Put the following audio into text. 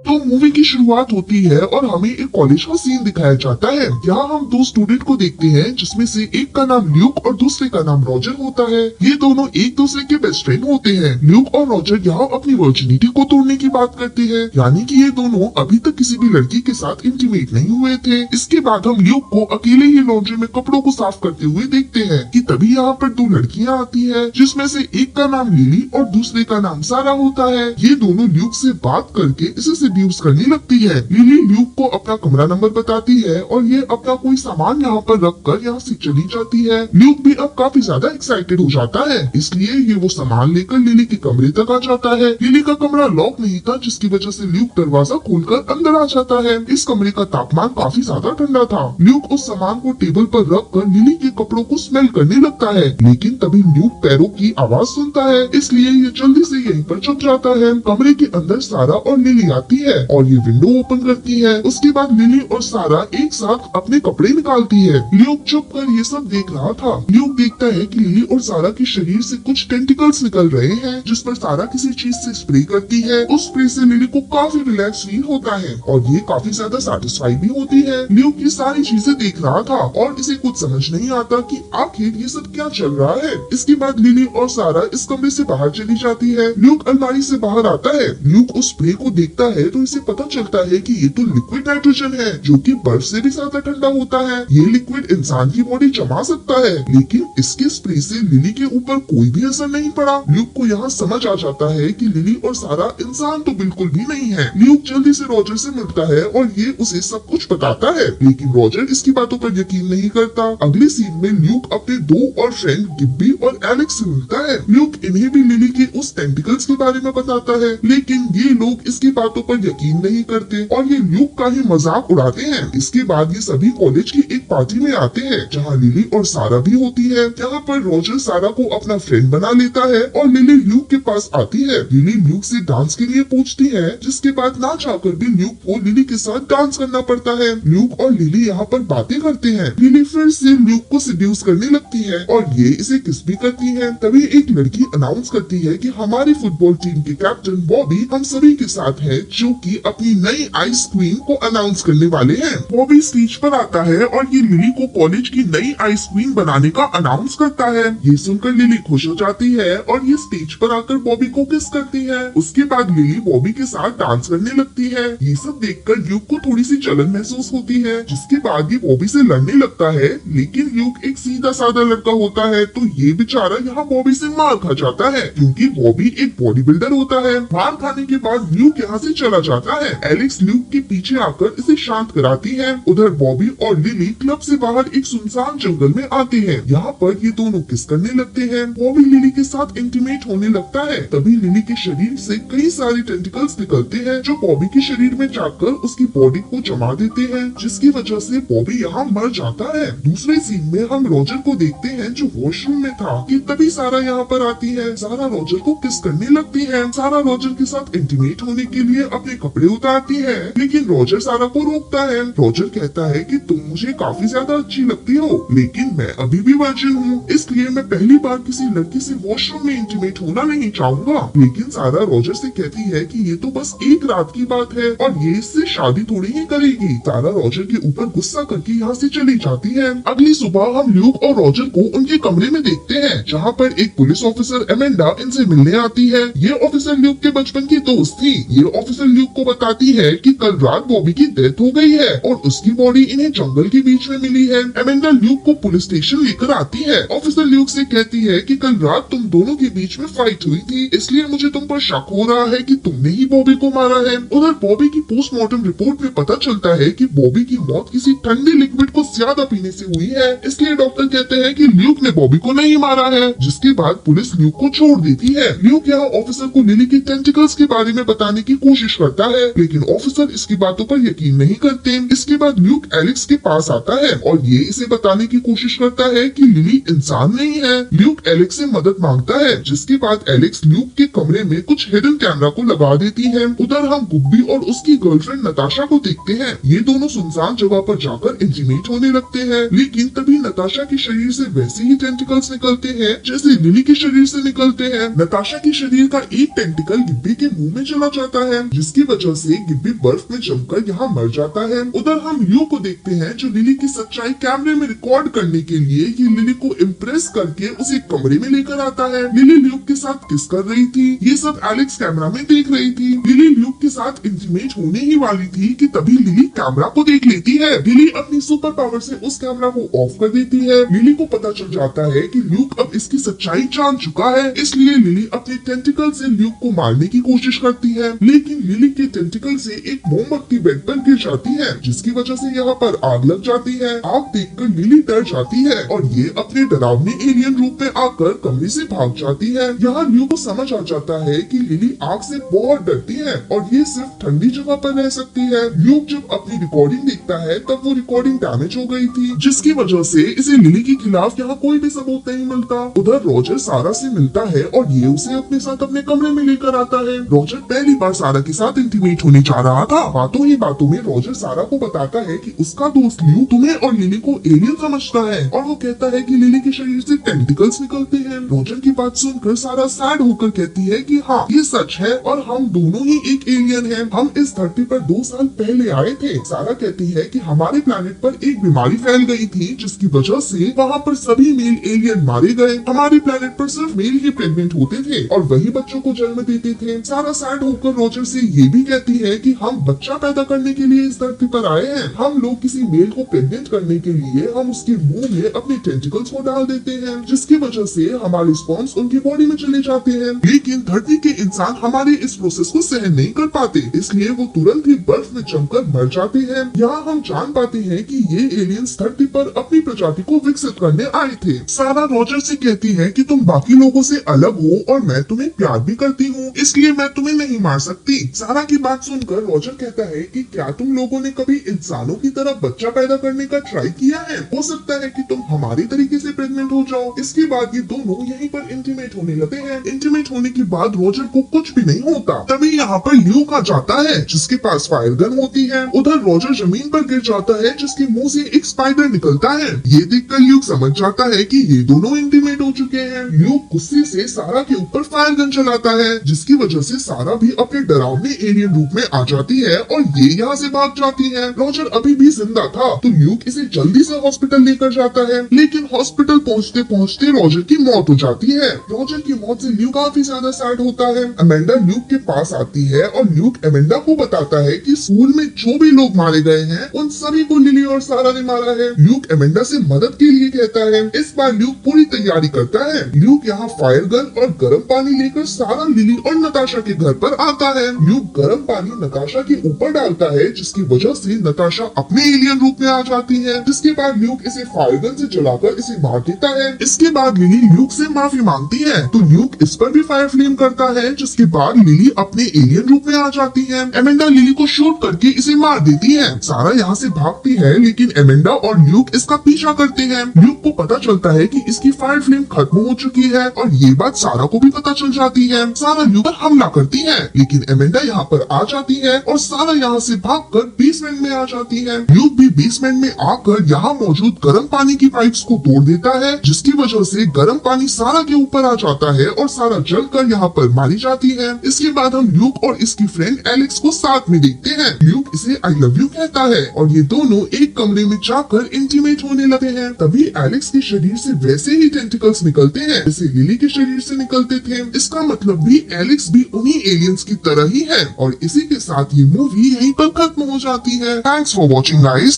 तो मूवी की शुरुआत होती है और हमें एक कॉलेज का सीन दिखाया जाता है। यहाँ हम दो स्टूडेंट को देखते हैं जिसमें से एक का नाम ल्यूक और दूसरे का नाम रॉजर होता है। ये दोनों एक दूसरे के बेस्ट फ्रेंड होते हैं। ल्यूक और रॉजर यहाँ अपनी वर्जिनिटी को तोड़ने की बात करते हैं, यानी कि ये दोनों अभी तक किसी भी लड़की के साथ इंटीमेट नहीं हुए थे। इसके बाद हम ल्यूक को अकेले ही लॉन्ड्री में कपड़ों को साफ करते हुए देखते हैं कि तभी यहाँ पर दो लड़कियाँ आती है जिसमें से एक का नाम लिली और दूसरे का नाम सारा होता है। ये दोनों ल्यूक से बात करके इसे सेड्यूस करने लगती है। लिली ल्यूक को अपना कमरा नंबर बताती है और ये अपना कोई सामान यहाँ पर रख कर यहाँ से चली जाती है। ल्यूक भी अब काफी ज्यादा एक्साइटेड हो जाता है, इसलिए ये वो सामान लेकर लिली के कमरे तक आ जाता है। लिली का कमरा लॉक नहीं था, जिसकी वजह से ल्यूक दरवाजा खोलकर अंदर आ जाता है। इस कमरे का तापमान काफी ज्यादा ठंडा था। ल्यूक उस सामान को टेबल पर रख कर लिली के कपड़ों को स्मेल करने लगता है, लेकिन तभी ल्यूक पैरों की आवाज सुनता है, इसलिए ये जल्दी से यहीं पर छुप जाता है। कमरे के अंदर सारा और लिली आती है और ये विंडो ओपन करती है। उसके बाद लिली और सारा एक साथ अपने कपड़े निकालती है। ल्यूक चुप कर ये सब देख रहा था। ल्यूक देखता है कि लिली और सारा के शरीर से कुछ टेंटिकल्स निकल रहे हैं, जिस पर सारा किसी चीज से स्प्रे करती है। उस स्प्रे से लिली को काफी रिलैक्स फील होता है और ये काफी ज्यादा सेटिस्फाई भी होती है। ल्यूक ये सारी चीजें देख रहा था और इसे कुछ समझ नहीं आता कि आखिर ये सब क्या चल रहा है। इसके बाद लिली और सारा इस कमरे से बाहर चली जाती है। ल्यूक अलमारी से बाहर आता है। ल्यूक उस स्प्रे को देखता है तो इसे पता चलता है कि ये तो लिक्विड नाइट्रोजन है, जो कि बर्फ से भी ज्यादा ठंडा होता है। ये लिक्विड इंसान की बॉडी जमा सकता है, लेकिन इसके स्प्रे से लिली के ऊपर कोई भी असर नहीं पड़ा। ल्यूक को यहाँ समझ आ जाता है कि लिली और सारा इंसान तो बिल्कुल भी नहीं है। ल्यूक जल्दी से रॉजर से मिलता है और ये उसे सब कुछ बताता है, लेकिन रॉजर इसकी बातों पर यकीन नहीं करता। अगले सीन में ल्यूक अपने दो और फ्रेंड गिब्बी और एलेक्स से मिलता है। ल्यूक इन्हें भी लिली के उस टेंटिकल्स के बारे में बताता है, लेकिन ये लोग इसकी बातों पर यकीन नहीं करते और ये ल्यूक का ही मजाक उड़ाते हैं। इसके बाद ये सभी कॉलेज की एक पार्टी में आते हैं जहाँ लिली और सारा भी होती है। यहाँ पर रॉजर सारा को अपना फ्रेंड बना लेता है और लिली ल्यूक के पास आती है। लिली ल्यूक से डांस के लिए पूछती है, जिसके बाद ना चाहकर भी ल्यूक को लिली के साथ डांस करना पड़ता है। ल्यूक और लिली यहाँ पर बातें करते हैं। लिली फिर से ल्यूक को सेड्यूस करने लगती है और ये इसे किस भी करती है। तभी एक लड़की अनाउंस करती है कि हमारी फुटबॉल टीम के कैप्टन बॉबी हम सभी के साथ है, जो कि अपनी नई आइस क्वीन को अनाउंस करने वाले हैं। बॉबी स्टेज पर आता है और ये लिली को कॉलेज की नई आइस क्वीन बनाने का अनाउंस करता है। ये सुनकर लिली खुश हो जाती है और ये स्टेज पर आकर बॉबी को किस करती है। उसके बाद लिली बॉबी के साथ डांस करने लगती है। ये सब देखकर ल्यूक को थोड़ी सी जलन महसूस होती है, जिसके बाद ये बॉबी से लड़ने लगता है, लेकिन ल्यूक एक सीधा साधा लड़का होता है, तो ये बेचारा यहाँ बॉबी से मार खा जाता है, क्योंकि बॉबी एक बॉडी बिल्डर होता है। मार खाने के बाद ल्यूक यहाँ से चला जाता है। एलेक्स ल्यूक के पीछे आकर इसे शांत कराती है। उधर बॉबी और लिली क्लब से बाहर एक सुनसान जंगल में आते हैं। यहाँ पर ये दोनों किस करने लगते हैं। बॉबी लिली के साथ इंटीमेट होने लगता है। तभी लिली के शरीर से कई सारे टेंटिकल्स निकलते हैं, जो बॉबी के शरीर में जाकर उसकी बॉडी को जमा देते हैं, जिसकी वजह से बॉबी यहाँ मर जाता है। दूसरे सीन में हम रॉजर को देखते हैं, जो वॉशरूम में था कि तभी सारा यहाँ पर आती है। सारा रॉजर को किस करने लगती है। सारा रॉजर के साथ इंटीमेट होने के लिए अपने कपड़े उतारती है, लेकिन रॉजर सारा को रोकता है। रॉजर कहता है कि तुम मुझे काफी ज्यादा अच्छी लगती हो, लेकिन मैं अभी भी वर्जिन हूँ, इसलिए मैं पहली बार किसी लड़की से वॉशरूम में इंटीमेट होना नहीं चाहूंगा। लेकिन सारा रॉजर से कहती है कि ये तो बस एक रात की बात है और ये इससे शादी थोड़ी ही करेगी। सारा रॉजर के ऊपर गुस्सा करके यहाँ से चली जाती है। अगली सुबह हम ल्यूक और रॉजर को उनके कमरे में देखते हैं, जहाँ पर एक पुलिस ऑफिसर एमेंडा इनसे मिलने आती है। ये ऑफिसर ल्यूक के बचपन की दोस्त थी। ये ऑफिसर ल्यूक को बताती है कि कल रात बॉबी की डेथ हो गई है और उसकी बॉडी इन्हें जंगल के बीच में मिली है। एमेंडा ल्यूक को पुलिस स्टेशन लेकर आती है। ऑफिसर ल्यूक से कहती है कि कल रात तुम दोनों के बीच में फाइट हुई थी, इसलिए मुझे तुम पर शक हो रहा है कि तुमने ही बॉबी को मारा है। उधर बॉबी की पोस्टमार्टम रिपोर्ट में पता चलता है कि बॉबी की मौत किसी ठंडे लिक्विड को ज्यादा पीने से हुई है, इसलिए डॉक्टर कहते हैं कि ल्यूक ने बॉबी को नहीं मारा है। जिसके बाद पुलिस ल्यूक को छोड़ देती है। ल्यूक यहाँ ऑफिसर को लिली के टेंटिकल्स के बारे में बताने की कोशिश करता है, लेकिन ऑफिसर इसकी बातों पर यकीन नहीं करते। इसके बाद ल्यूक एलेक्स के पास आता है और ये इसे बताने की कोशिश करता है कि लिली इंसान नहीं है। ल्यूक एलेक्स से मदद मांगता है, जिसके बाद एलेक्स ल्यूक के कमरे में कुछ हिडन कैमरा को लगा देती है। उधर हम गुब्बी और उसकी गर्लफ्रेंड नताशा को देखते हैं। ये दोनों सुनसान जगह पर जाकर इंटीमेट होने लगते हैं, लेकिन तभी नताशा के शरीर से वैसे ही टेंटिकल्स निकलते हैं जैसे लिली के शरीर से निकलते हैं। नताशा के शरीर का एक टेंटिकल गिब्बी के मुंह में चला जाता है, जिसकी जिसकी वजह से गिब्बी बर्फ में जमकर यहाँ मर जाता है। उधर हम ल्यू को देखते हैं जो लिली की सच्चाई कैमरे में रिकॉर्ड करने के लिए ये लिली को इम्प्रेस करके उसे कमरे में लेकर आता है। लिली ल्यूक के साथ किस कर रही थी, ये सब एलेक्स कैमरा में देख रही थी। लिली ल्यूक के साथ इंटीमेट होने ही वाली थी कि तभी लिली कैमरा को देख लेती है। लिली अपनी सुपर पावर से उस कैमरा को ऑफ कर देती है। लिली को पता चल जाता है कि ल्यूक अब इसकी सच्चाई जान चुका है, इसलिए लिली अपने टेंटिकल से ल्यूक को मारने की कोशिश करती है, लेकिन लिली के टेंटिकल से एक मोमबत्ती बेड पर गिर जाती है, जिसकी वजह से यहाँ पर आग लग जाती है। आग देखकर लिली डर जाती है और ये अपने डरावने एलियन रूप में आकर कमरे से भाग जाती है। यहाँ ल्यूक को समझ आ जाता है कि लिली आग से बहुत डरती है और ये सिर्फ ठंडी जगह पर रह सकती है। ल्यूक जब अपनी रिकॉर्डिंग देखता है तब वो रिकॉर्डिंग डैमेज हो गई थी, जिसकी वजह से इसे लिली के खिलाफ यहाँ कोई भी सबूत नहीं मिलता। उधर रॉजर सारा से मिलता है और ये उसे अपने साथ अपने कमरे में लेकर आता है। रॉजर पहली बार सारा के साथ इंटीमेट होने जा रहा था। बातों ही बातों में रॉजर सारा को बताता है कि उसका दोस्त ल्यू तुम्हें और लिली को एलियन समझता है और वो कहता है कि लिली के शरीर से टेंटिकल्स निकलते हैं। रॉजर की बात सुनकर सारा सैड होकर कहती है कि हाँ ये सच है और हम दोनों ही एक एलियन हैं। हम इस धरती पर 2 साल पहले आए थे। सारा कहती है कि हमारे प्लेनेट पर एक बीमारी फैल गई थी जिसकी वजह से वहाँ पर सभी मेल एलियन मारे गए। हमारे प्लेनेट पर सिर्फ मेल ही प्रेग्नेंट होते थे और वही बच्चों को जन्म देते थे। सारा सैड होकर रॉजर से ये भी कहती है कि हम बच्चा पैदा करने के लिए इस धरती पर आए हैं। हम लोग किसी मेल को प्रेग्नेंट करने के लिए हम उसके मुंह में अपने टेंटिकल्स को डाल देते हैं, जिसकी वजह से हमारे स्पर्म्स उनकी बॉडी में चले जाते हैं। लेकिन धरती के इंसान हमारे इस प्रोसेस को सहन नहीं कर पाते, इसलिए वो तुरंत ही बर्फ में जमकर मर जाते हैं। यहाँ हम जान पाते हैं कि ये एलियंस धरती पर अपनी प्रजाति को विकसित करने आए थे। सारा रॉजर से कहती है कि तुम बाकी लोगों से अलग हो और मैं तुम्हें प्यार भी करती हूँ, इसलिए मैं तुम्हें नहीं मार सकती। सारा की बात सुनकर रॉजर कहता है कि क्या तुम लोगों ने कभी इंसानों की तरह बच्चा पैदा करने का ट्राई किया है? हो सकता है कि तुम हमारी तरीके से प्रेग्नेंट हो जाओ। इसके बाद ये दोनों यहीं पर इंटीमेट होने लगते हैं। इंटीमेट होने के बाद रॉजर को कुछ भी नहीं होता। तभी यहाँ पर ल्यूक आ जाता है जिसके पास फायर गन होती है। उधर रॉजर जमीन पर गिर जाता है जिसके मुंह से एक स्पाइडर निकलता है। ये देखकर ल्यूक समझ जाता है कि ये दोनों इंटीमेट हो चुके हैं। ल्यूक गुस्से से सारा के ऊपर फायर गन चलाता है, जिसकी वजह से सारा भी अपने डरावने एलियन रूप में आ जाती है और ये यहाँ से भाग जाती है। रॉजर अभी भी जिंदा था तो ल्यूक इसे जल्दी से हॉस्पिटल लेकर जाता है, लेकिन हॉस्पिटल पहुँचते पहुँचते रॉजर की मौत हो जाती है। रॉजर की मौत से ल्यूक काफी ज्यादा सैड होता है। अमेंडा ल्यूक के पास आती है और ल्यूक अमेंडा को बताता है कि स्कूल में जो भी लोग मारे गए हैं उन सभी को लिली और सारा ने मारा है। ल्यूक अमेंडा से मदद के लिए कहता है। इस बार ल्यूक पूरी तैयारी करता है। ल्यूक यहाँ फायर गन और गर्म पानी लेकर सारा, लिली और नताशा के घर पर आता है। ल्यूक गर्म पानी नताशा के ऊपर डालता है, जिसकी वजह से नताशा अपने एलियन रूप में आ जाती है, जिसके बाद ल्यूक इसे फायर गन से जलाकर इसे मार देता है। इसके बाद लिली ल्यूक से माफी मांगती है तो ल्यूक इस पर भी फायर फ्लेम करता है, जिसके बाद लिली अपने एलियन रूप में आ जाती है। अमेंडा लिली को शूट करके इसे मार देती है। सारा यहाँ से भागती है, लेकिन अमेंडा और ल्यूक इसका पीछा करते हैं। ल्यूक को पता चलता है कि इसकी फायर फ्लेम खत्म हो चुकी है और ये बात सारा को भी पता चल जाती है। सारा ल्यूक पर हमला करती है, लेकिन अमेंडा यहाँ पर आ जाती है और सारा यहाँ से भागकर बेसमेंट में आ जाती है। ल्यूक भी बेसमेंट में आकर यहाँ मौजूद गर्म पानी की पाइप्स को तोड़ देता है, जिसकी वजह से गर्म पानी सारा के ऊपर आ जाता है और सारा जलकर यहाँ पर मारी जाती है। इसके बाद हम ल्यूक और इसकी फ्रेंड एलेक्स को साथ में देखते हैं। ल्यूक इसे आई लव यू कहता है और ये दोनों एक कमरे में जाकर इंटीमेट होने लगते हैं। तभी एलेक्स के शरीर से वैसे ही टेंटिकल्स निकलते हैं जैसे लिली के शरीर से निकलते थे। इसका मतलब भी एलेक्स भी उन्हीं एलियंस की तरह ही है और इसी के साथ ये मूवी यहीं पर खत्म हो जाती है। Thanks for watching guys.